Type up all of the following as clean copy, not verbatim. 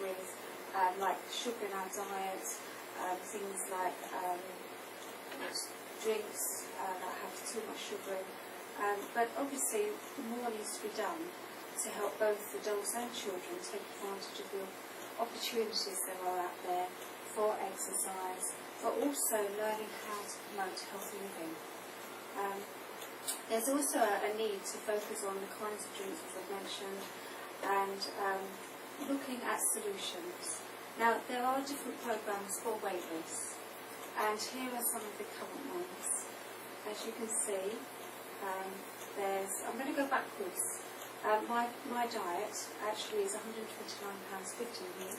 with like sugar in our diet, things like drinks that have too much sugar in. But obviously more needs to be done to help both adults and children take advantage of the opportunities there are out there for exercise, but also learning how to promote healthy living. There's also a need to focus on the kinds of drinks, as I've mentioned, and looking at solutions. Now, there are different programs for weight loss, and here are some of the current ones. As you can see, I'm going to go backwards. My diet actually is £129.50 a week.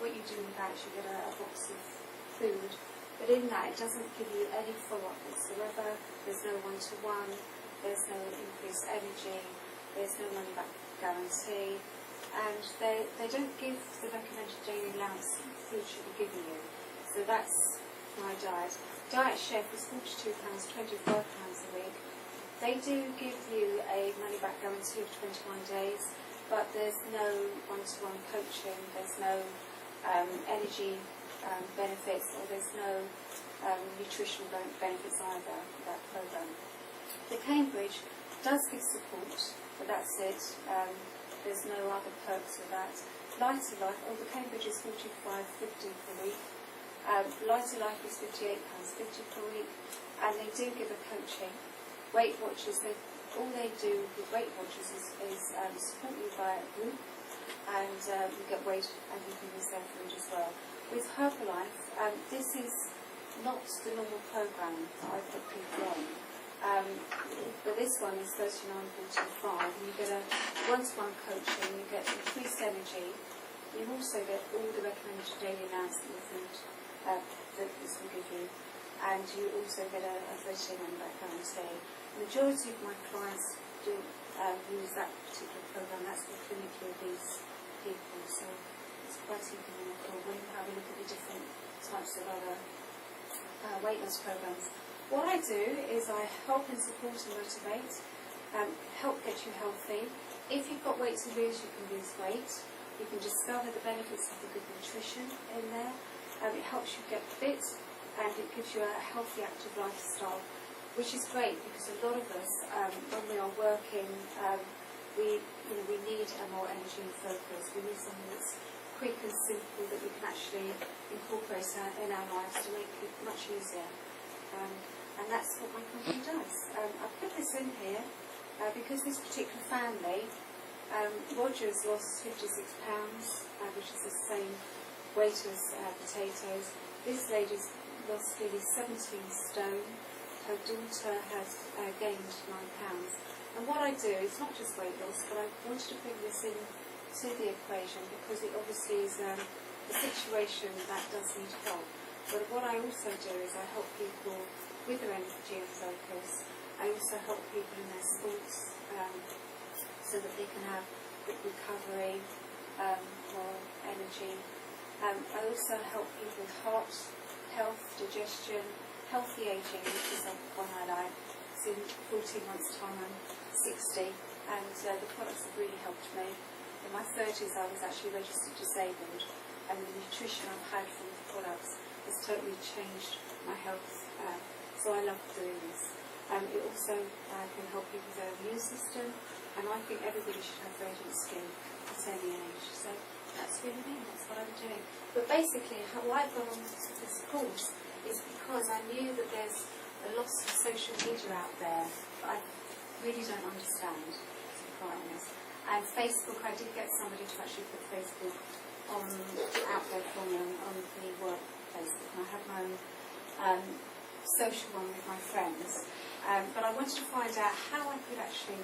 What you do with that is you get a box of food, but in that it doesn't give you any follow-up whatsoever. There's no one-to-one, there's no increased energy, there's no money-back guarantee, and they don't give the recommended daily allowance food should be giving you. So that's my diet. Diet Chef is £42, £25 a week. They do give you a money-back guarantee of 21 days, but there's no one-to-one coaching, there's no energy benefits, or there's no nutritional benefits either for that program. The Cambridge does give support, but that's it. There's no other perks with that. Lighter Life, the Cambridge is £45.50 per week. Lighter Life is £58.50 per week, and they do give a coaching. Weight Watchers, all they do with Weight Watchers is support you via a group, and you get weight and you can use their food as well. With Herbalife, this is not the normal program that I put people on, but this one is £39.45, and you get a one-to-one coaching, you get increased energy, you also get all the recommended daily amounts of food that this will give you, and you also get a 30-day money-back guarantee. The majority of my clients do use that particular program. That's for clinically obese people, so it's quite economical when you have a look at the different types of other weight loss programs. What I do is I help and support and motivate, help get you healthy. If you've got weight to lose, you can lose weight. You can discover the benefits of the good nutrition in there. It helps you get fit, and it gives you a healthy, active lifestyle, which is great because a lot of us, when we are working, we need a more energy and focus. We need something that's quick and simple that we can actually incorporate in our lives to make it much easier. And that's what my company does. I put this in here because this particular family, Roger's lost £56, which is the same weight as potatoes. This lady's lost nearly 17 stone. Her daughter has gained £9. And what I do is not just weight loss, but I wanted to bring this in to the equation because it obviously is a situation that does need help. But what I also do is I help people with their energy and focus. I also help people in their sports so that they can have good recovery, more energy. I also help people with heart health, digestion, healthy aging, which is one I like. So in 14 months' time I'm 60, and the products have really helped me. In my 30s I was actually registered disabled, and the nutrition I've had from the products has totally changed my health. So I love doing this. It also can help people with their immune system, and I think everybody should have radiant skin at any age. So that's really me, that's what I'm doing. But basically, why I've gone on to this course is because I knew that there's a lot of social media out there that I really don't understand, to be quite honest. And Facebook, I did get somebody to actually put Facebook out there for me on the work Facebook, and I had my own social one with my friends. But I wanted to find out how I could actually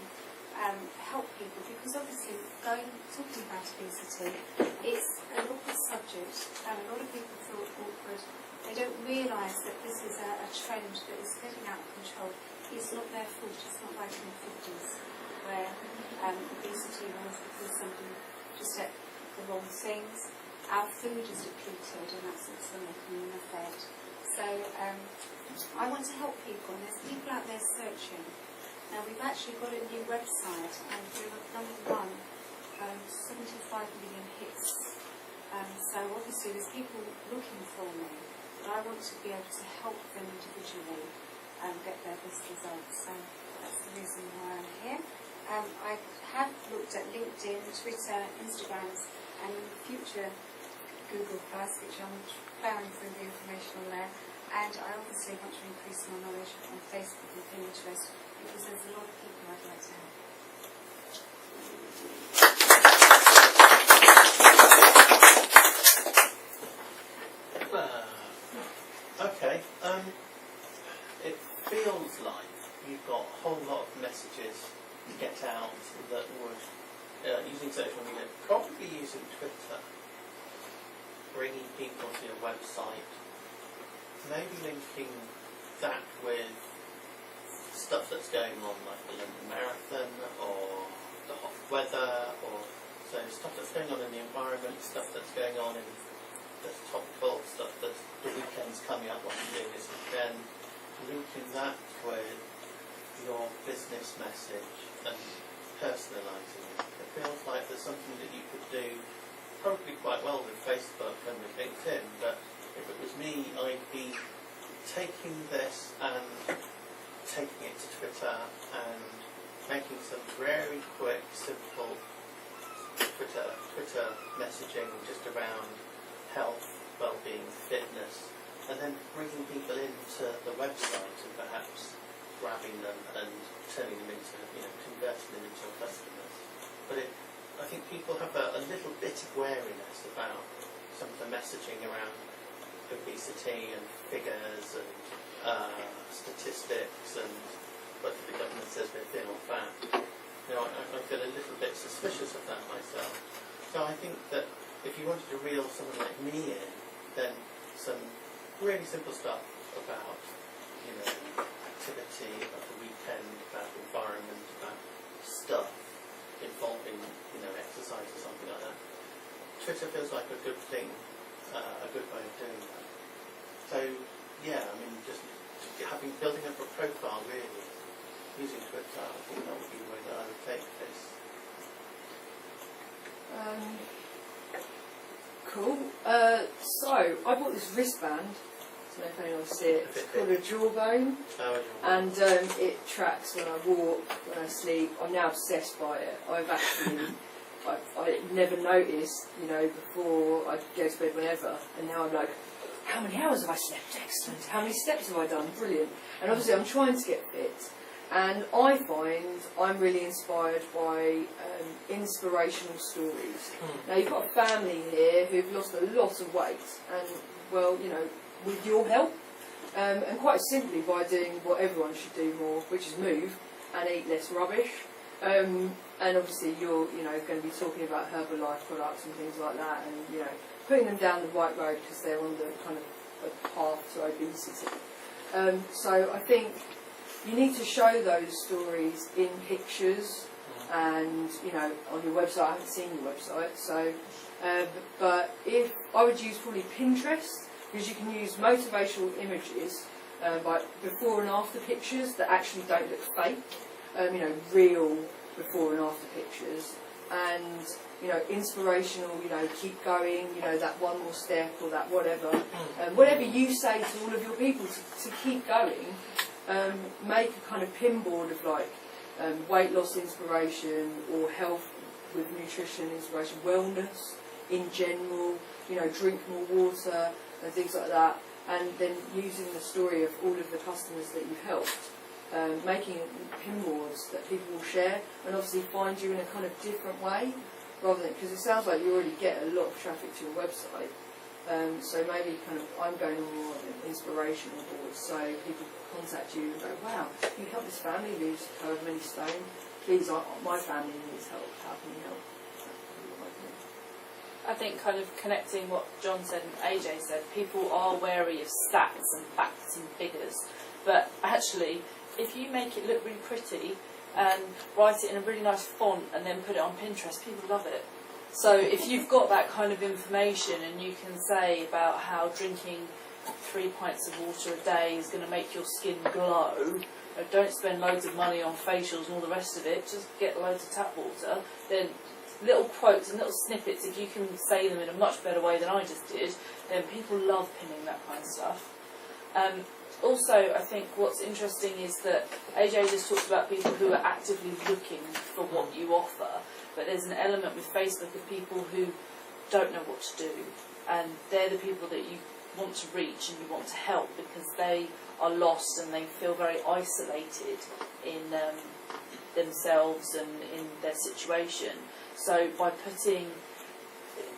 help people, because obviously talking about obesity, it's an awkward subject, and a lot of people feel awkward. They don't realise that this is a trend that is getting out of control. It's not their fault. It's not like in the 50s where obesity was because somebody just ate the wrong things. Our food is depleted, and that's also making an effect. So I want to help people, and there's people out there searching. Now we've actually got a new website, and we're number one, 75 million hits obviously there's people looking for me, but I want to be able to help them individually get their best results. So that's the reason why I'm here. I have looked at LinkedIn, Twitter, Instagram, and in the future Google+, which I'm plowing through the information on there. And I obviously want to increase my knowledge on Facebook and Pinterest, because there's a lot of people I'd like to help. Okay. It feels like you've got a whole lot of messages to get out that would, using social media, probably using Twitter, bringing people to your website, maybe linking that with stuff that's going on, like the London Marathon or the hot weather, or so stuff that's going on in the environment, stuff that's going on in that's topical, stuff that the weekend's coming up, what you're doing this weekend, linking that with your business message and personalising it. It feels like there's something that you could do probably quite well with Facebook and with LinkedIn, but if it was me, I'd be taking this and taking it to Twitter and making some very quick, simple Twitter messaging just around health, well-being, fitness, and then bringing people into the website and perhaps grabbing them and turning them into, converting them into customers. But I think people have a little bit of wariness about some of the messaging around obesity and figures and statistics and whether the government says they're thin or fat. I feel a little bit suspicious of that myself. So I think that if you wanted to reel someone like me in, then some really simple stuff about, activity of the weekend, about environment, about stuff involving, exercise or something like that. Twitter feels like a good thing, a good way of doing that. So, yeah, just building up a profile really, using Twitter, I think that would be the way that I would take this. Cool. So I bought this wristband. I don't know if anyone will see it. It's called a Jawbone, and it tracks when I walk, when I sleep. I'm now obsessed by it. I've actually, I never noticed, before I'd go to bed whenever, and now I'm like, how many hours have I slept? Excellent. How many steps have I done? Brilliant. And obviously I'm trying to get fit. And I find I'm really inspired by inspirational stories. Now, you've got a family here who've lost a lot of weight, and, well, with your help, and quite simply by doing what everyone should do more, which is move and eat less rubbish. And obviously you're, going to be talking about Herbalife products and things like that, and, putting them down the right road because they're on the kind of a path to obesity. So I think you need to show those stories in pictures and, on your website. I haven't seen your website, so, but if I would use probably Pinterest, because you can use motivational images, like before and after pictures that actually don't look fake, real before and after pictures, and, inspirational, keep going, that one more step or that whatever, whatever you say to all of your people to keep going. Make a kind of pinboard of like weight loss inspiration or health with nutrition inspiration, wellness in general, drink more water and things like that, and then using the story of all of the customers that you've helped, making pinboards that people will share and obviously find you in a kind of different way, rather than, because it sounds like you already get a lot of traffic to your website. So maybe kind of I'm going on more inspirational boards, so people contact you and go, wow, you help this family lose however many stone. Please, my family needs help. How can you help? I think kind of connecting what John said and AJ said, people are wary of stats and facts and figures, but actually, if you make it look really pretty and write it in a really nice font and then put it on Pinterest, people love it. So if you've got that kind of information and you can say about how drinking 3 pints of water a day is going to make your skin glow, don't spend loads of money on facials and all the rest of it, just get loads of tap water, then little quotes and little snippets, if you can say them in a much better way than I just did, then people love pinning that kind of stuff. Also, I think what's interesting is that AJ just talked about people who are actively looking for what you offer, but there's an element with Facebook of people who don't know what to do, and they're the people that you want to reach and you want to help because they are lost and they feel very isolated in themselves and in their situation. So by putting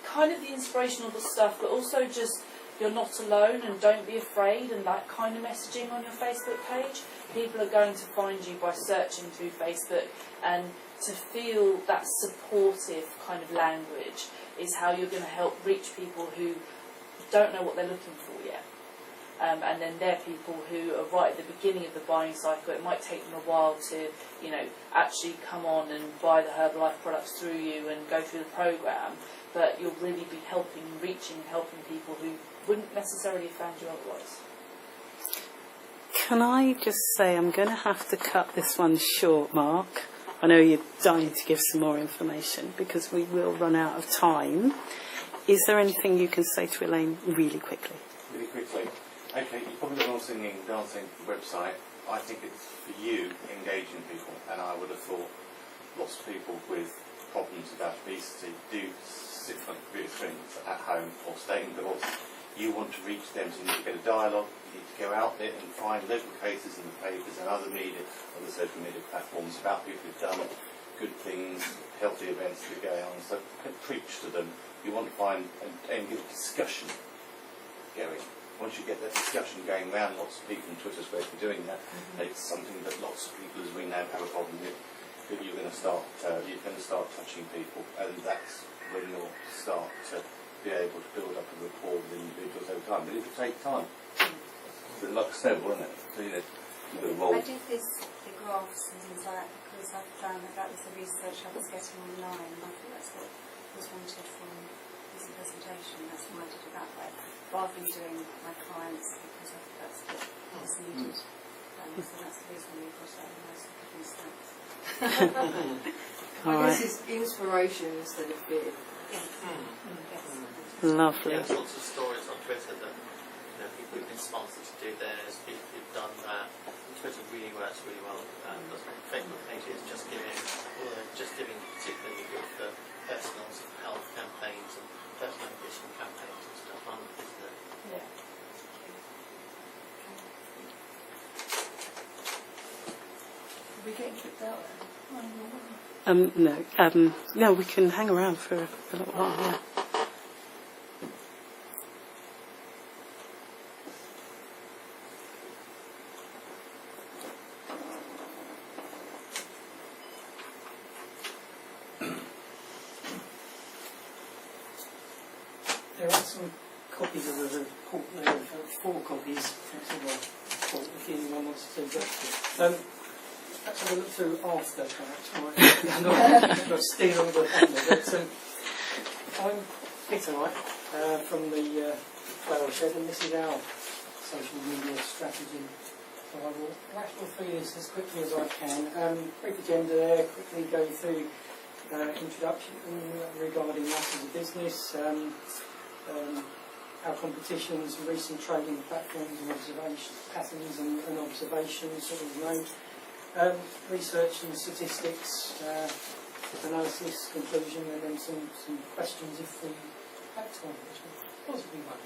kind of the inspirational stuff, but also just you're not alone and don't be afraid and that kind of messaging on your Facebook page, people are going to find you by searching through Facebook, and to feel that supportive kind of language is how you're going to help reach people who don't know what they're looking for yet. And then they're people who are right at the beginning of the buying cycle. It might take them a while to, you know, actually come on and buy the Herbalife products through you and go through the programme, but you'll really be helping people who wouldn't necessarily have found you otherwise. Can I just say I'm going to have to cut this one short, Mark. I know you're dying to give some more information because we will run out of time. Is there anything you can say to Elaine really quickly? Really quickly. Okay, you've probably got an all singing, dancing website. I think it's for you engaging people, and I would have thought lots of people with problems about obesity do sit on computer screens at home or stay indoors. You want to reach them, so you need to get a dialogue, you need to go out there and find local cases in the papers and other media, other social media platforms about people who've done good things, healthy events that go on, so preach to them. You want to find and get a discussion going. Once you get that discussion going around, lots of people on Twitter square for doing that, it's something that lots of people, as we know, have a problem with. That you're going to start touching people, and that's when you'll start to be able to build up a rapport with individuals over time. But it will take time. It's like a snowball, isn't it? So, you know, you've got to roll. I did the graphs and things like that because I found that was the research I was getting online, and I think that's what was wanted from this presentation. That's why I did it that way, rather than doing my clients, because I think that's what was needed. So that's the reason we got out of most of the stats. I guess it's inspiration instead of fear. Lovely. There's lots of stories on Twitter that, you know, people who've been sponsored to do theirs, people who've done that. Twitter really works really well. Facebook pages just giving particularly good for personal health campaigns and personal ambition campaigns and stuff. Isn't it? Yeah. Are we getting kicked out then? No, we can hang around for a little while, yeah. There are some copies of the report. There are 4 copies. That's all report if anyone wants to. But perhaps have a look through after, perhaps. Not steal all the thunder. But I'm Peter Wright from the Flower Shed, and this is our social media strategy. So I will rattle through this as quickly as I can. Brief agenda there. Quickly go through introduction regarding us as a business. Our competitions, recent trading platforms and observation patterns and observations sort of note, research and statistics, analysis, conclusion, and then some questions if we have time, which we possibly won't.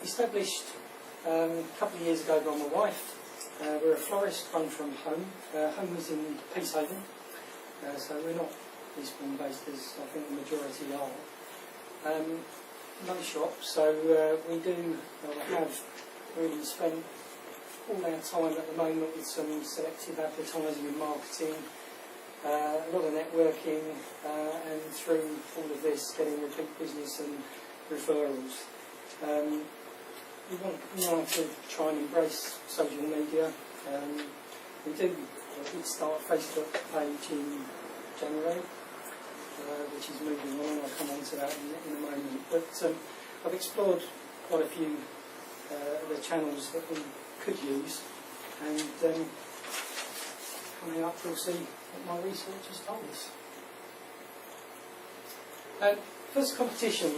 Established a couple of years ago by my wife. We're a florist run from home. Home is in Peacehaven, so we're not Eastbourne based as I think the majority are. No shop, so we have really spent all our time at the moment with some selective advertising and marketing, a lot of networking, and through all of this getting repeat business and referrals. We want now to try and embrace social media. We did start a Facebook page in January, which is moving on. I'll come on to that in a moment. But I've explored quite a few of the channels that we could use, and coming up, you'll see what my research has told us. First competition,